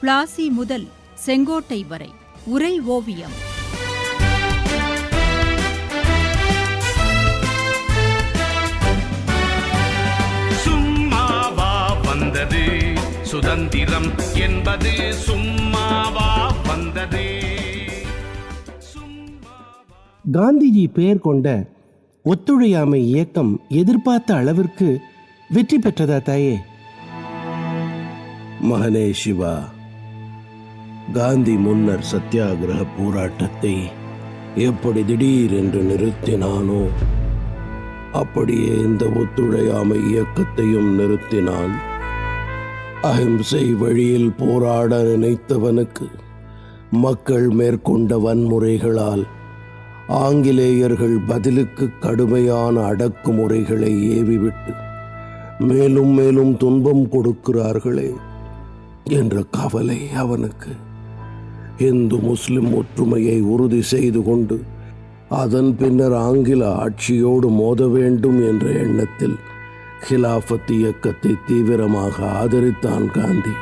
பிளாசி முதல் செங்கோட்டை வரை உரை ஓவியம். சும்மாவா வந்தது சுதந்திரம் என்பது, சும்மாவா வந்தது. காந்திஜி பெயர் கொண்ட ஒத்துழையாமை இயக்கம் எதிர்பார்த்த அளவிற்கு வெற்றி பெற்றதா தாயே? மகனே சிவா, காந்தி முன்னர் சத்தியாகிரக போராட்டத்தை எப்படி திடீரென்று நிறுத்தினானோ அப்படியே இந்த ஒத்துழையாமை இயக்கத்தையும் நிறுத்தினான். அஹிம்சை வழியில் போராட நினைத்தவனுக்கு மக்கள் மேற்கொண்ட வன்முறைகளால் ஆங்கிலேயர்கள் பதிலுக்கு கடுமையான அடக்குமுறைகளை ஏவிவிட்டு மேலும் மேலும் துன்பம் கொடுக்கிறார்களே என்ற கவலை அவனுக்கு. இந்து முஸ்லிம் ஒற்றுமையை உறுதி செய்து கொண்டு அதன் பின்னர் ஆங்கில ஆட்சியோடு மோத வேண்டும் என்ற எண்ணத்தில் கிலாஃபத் இயக்கத்தை தீவிரமாக ஆதரித்தான் காந்தி.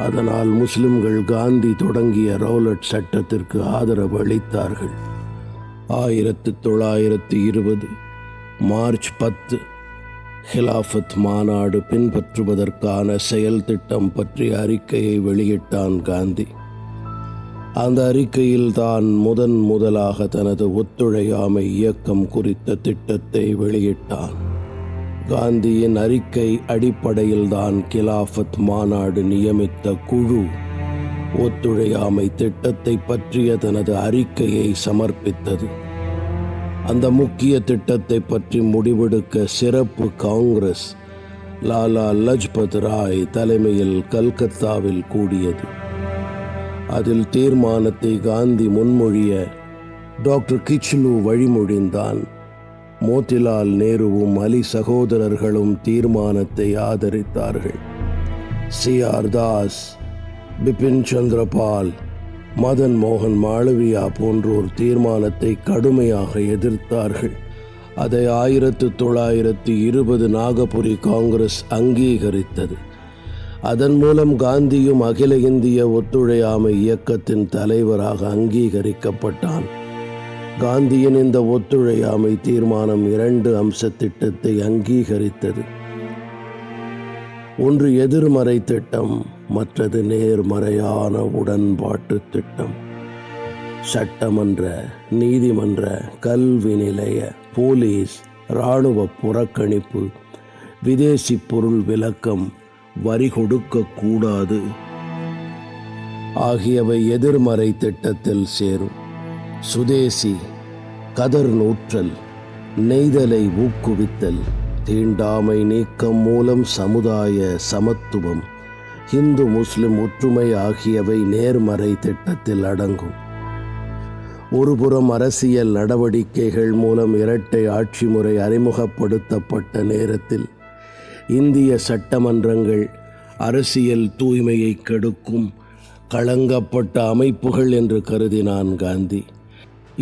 அதனால் முஸ்லிம்கள் காந்தி தொடங்கிய ரௌலட் சட்டத்திற்கு ஆதரவு அளித்தார்கள். 1920 மார்ச் 10 ஹிலாஃபத் மாநாடு பின்பற்றுவதற்கான செயல் திட்டம் பற்றிய அறிக்கையை வெளியிட்டான் காந்தி. அந்த அறிக்கையில் தான் முதலாக தனது ஒத்துழையாமை இயக்கம் குறித்த திட்டத்தை வெளியிட்டான். காந்தியின் அறிக்கை அடிப்படையில் தான் கிலாஃபத் மாநாடு நியமித்த குழு ஒத்துழையாமை திட்டத்தை பற்றிய தனது அறிக்கையை சமர்ப்பித்தது. அந்த முக்கிய திட்டத்தை பற்றி முடிவெடுக்க சிறப்பு காங்கிரஸ் லாலா லஜ்பத் ராய் தலைமையில் கல்கத்தாவில் கூடியது. அதில் தீர்மானத்தை காந்தி முன்மொழிய டாக்டர் கிச்லு வழிமொழிந்தான். மோதிலால் நேருவும் அலி சகோதரர்களும் தீர்மானத்தை ஆதரித்தார்கள். சி.ஆர். தாஸ், பிபின் சந்திரபால், மதன் மோகன் மாளவியா போன்றோர் தீர்மானத்தை கடுமையாக எதிர்த்தார்கள். அதை 1920 நாகபுரி காங்கிரஸ் அங்கீகரித்தது. அதன் மூலம் காந்தியும் அகில இந்திய ஒத்துழையாமை இயக்கத்தின் தலைவராக அங்கீகரிக்கப்பட்டான். காந்தியின் இந்த ஒத்துழையாமை தீர்மானம் 2 அம்ச திட்டத்தை அங்கீகரித்தது. ஒன்று எதிர்மறை திட்டம், மற்றது நேர்மறையான உடன்பாட்டு திட்டம். சட்டமன்ற, நீதிமன்ற, கல்வி நிலைய, போலீஸ், இராணுவ புறக்கணிப்பு, விதேசி பொருள் விலக்கம், வரி கொடுக்கக்கூடாது ஆகியவை எதிர்மறை திட்டத்தில் சேரும். சுதேசி, கதர் நூற்றல், நெய்தலை ஊக்குவித்தல், தீண்டாமை நீக்கம் மூலம் சமுதாய சமத்துவம், இந்து முஸ்லிம் ஒற்றுமை ஆகியவை நேர்மறை திட்டத்தில் அடங்கும். ஒருபுறம் அரசியல் நடவடிக்கைகள் மூலம் இரட்டை ஆட்சி முறை அறிமுகப்படுத்தப்பட்ட நேரத்தில் இந்திய சட்டமன்றங்கள் அரசியல் தூய்மையை கெடுக்கும் களங்கப்பட்ட அமைப்புகள் என்று கருதினான் காந்தி.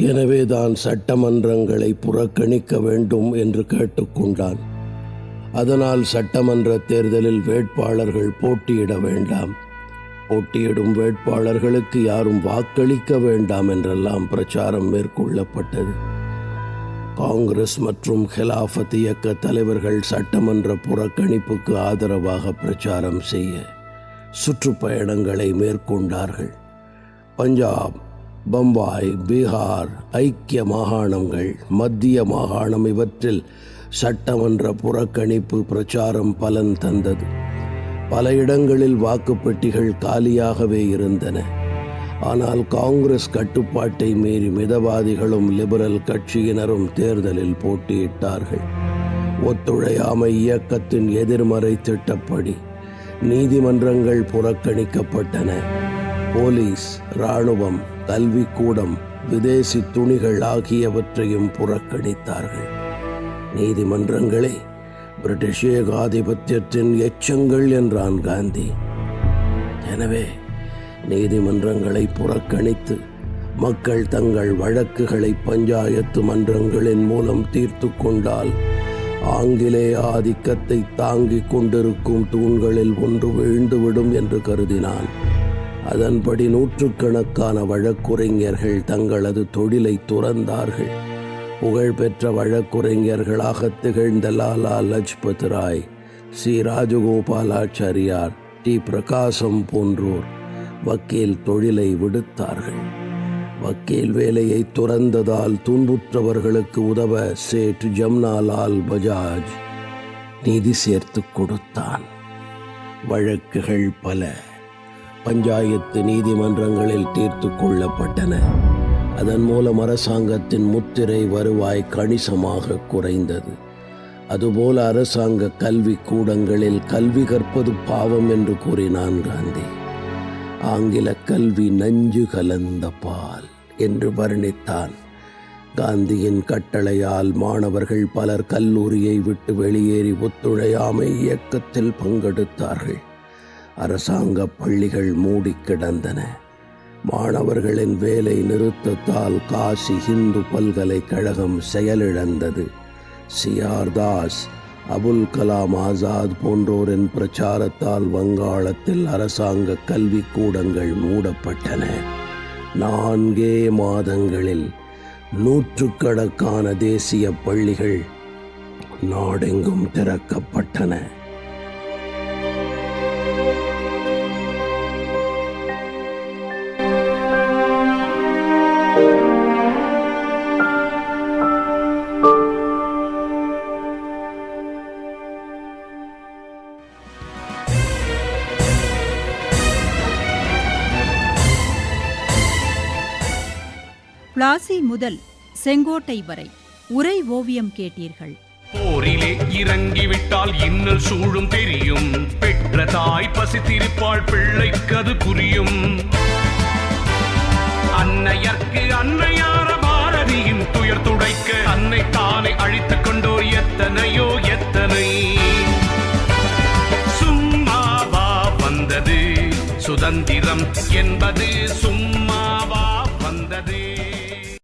எனவே தான் சட்டமன்றங்களை புறக்கணிக்க வேண்டும் என்று கேட்டுக்கொண்டான். அதனால் சட்டமன்ற தேர்தலில் வேட்பாளர்கள் போட்டியிட வேண்டாம், போட்டியிடும் வேட்பாளர்களுக்கு யாரும் வாக்களிக்க வேண்டாம் என்றெல்லாம் பிரச்சாரம் மேற்கொள்ளப்பட்டது. காங்கிரஸ் மற்றும் ஹிலாஃபத் இயக்க தலைவர்கள் சட்டமன்ற புறக்கணிப்புக்கு ஆதரவாக பிரச்சாரம் செய்ய சுற்றுப்பயணங்களை மேற்கொண்டார்கள். பஞ்சாப், பம்பாய், பீகார், ஐக்கிய மாகாணங்கள், மத்திய மாகாணம் இவற்றில் சட்டமன்ற புறக்கணிப்பு பிரச்சாரம் பலன் தந்தது. பல இடங்களில் வாக்குப்பெட்டிகள் காலியாகவே இருந்தன. ஆனால் காங்கிரஸ் கட்டுப்பாட்டை மீறி மிதவாதிகளும் லிபரல் கட்சியினரும் தேர்தலில் போட்டியிட்டார்கள். ஒத்துழையாமை இயக்கத்தின் எதிர்மறை திட்டப்படி நீதிமன்றங்கள் புறக்கணிக்கப்பட்டன. போலீஸ், இராணுவம், கல்விக்கூடம், விதேசி துணிகள் ஆகியவற்றையும் புறக்கணித்தார்கள். நீதிமன்றங்களை பிரிட்டிஷ் ஏகாதிபத்தியத்தின் எச்சங்கள் என்றான் காந்தி. எனவே நீதிமன்றங்களை புறக்கணித்து மக்கள் தங்கள் வழக்குகளை பஞ்சாயத்து மன்றங்களின் மூலம் தீர்த்து கொண்டால் ஆங்கிலேய ஆதிக்கத்தை தாங்கிக் கொண்டிருக்கும் தூண்களில் ஒன்று விழுந்துவிடும் என்று கருதினான். அதன்படி நூற்றுக்கணக்கான வழக்குரைஞர்கள் தங்களது தொழிலை துறந்தார்கள். புகழ்பெற்ற வழக்குரைஞர்களாக திகழ்ந்த லாலா லஜ்பத் ராய், சி ராஜகோபாலாச்சாரியார், டி பிரகாசம் போன்றோர் வக்கீல் தொழிலை விடுத்தார்கள். வக்கீல் வேலையை துறந்ததால் துன்புற்றவர்களுக்கு உதவ சேட் ஜம்னாலால் பஜாஜ் நிதி சேர்த்து கொடுத்தான். வழக்குகள் பல பஞ்சாயத்து நீதிமன்றங்களில் தீர்த்து கொள்ளப்பட்டன. அதன் மூலம் அரசாங்கத்தின் முத்திரை வருவாய் கணிசமாக குறைந்தது. அதுபோல அரசாங்க கல்வி கூடங்களில் கல்வி கற்பது பாவம் என்று கூறினான் காந்தி. ஆங்கில கல்வி நஞ்சு கலந்த பால் என்று வர்ணித்தான். காந்தியின் கட்டளையால் மாணவர்கள் பலர் கல்லூரியை விட்டு வெளியேறி ஒத்துழையாமை இயக்கத்தில் பங்கெடுத்தார்கள். அரசாங்க பள்ளிகள் மூடி கிடந்தன. மாணவர்களின் வேலை நிறுத்தத்தால் காசி இந்து பல்கலைக்கழகம் செயலிழந்தது. சிஆர் தாஸ், அபுல் கலாம் ஆசாத் போன்றோரின் பிரச்சாரத்தால் வங்காளத்தில் அரசாங்க கல்வி கூடங்கள் மூடப்பட்டன. 4 மாதங்களில் நூற்றுக்கணக்கான தேசிய பள்ளிகள் நாடெங்கும் திறக்கப்பட்டன. பிளாசி முதல் செங்கோட்டை வரை உரை ஓவியம் கேட்டீர்கள். போரிலே இறங்கிவிட்டால் இன்னல் சூழும் தெரியும். பெற்ற தாய் பசித்திருப்பாள், பிள்ளைக்கது புரியும். அன்னையர்க்கு அன்னையார பாரதியின் துயர் துடைக்க தன்னை தானே அழித்துக் கொண்டோர் எத்தனையோ எத்தனை. சும்மாவா வந்தது சுதந்திரம் என்பது, சும்மாவா வந்தது.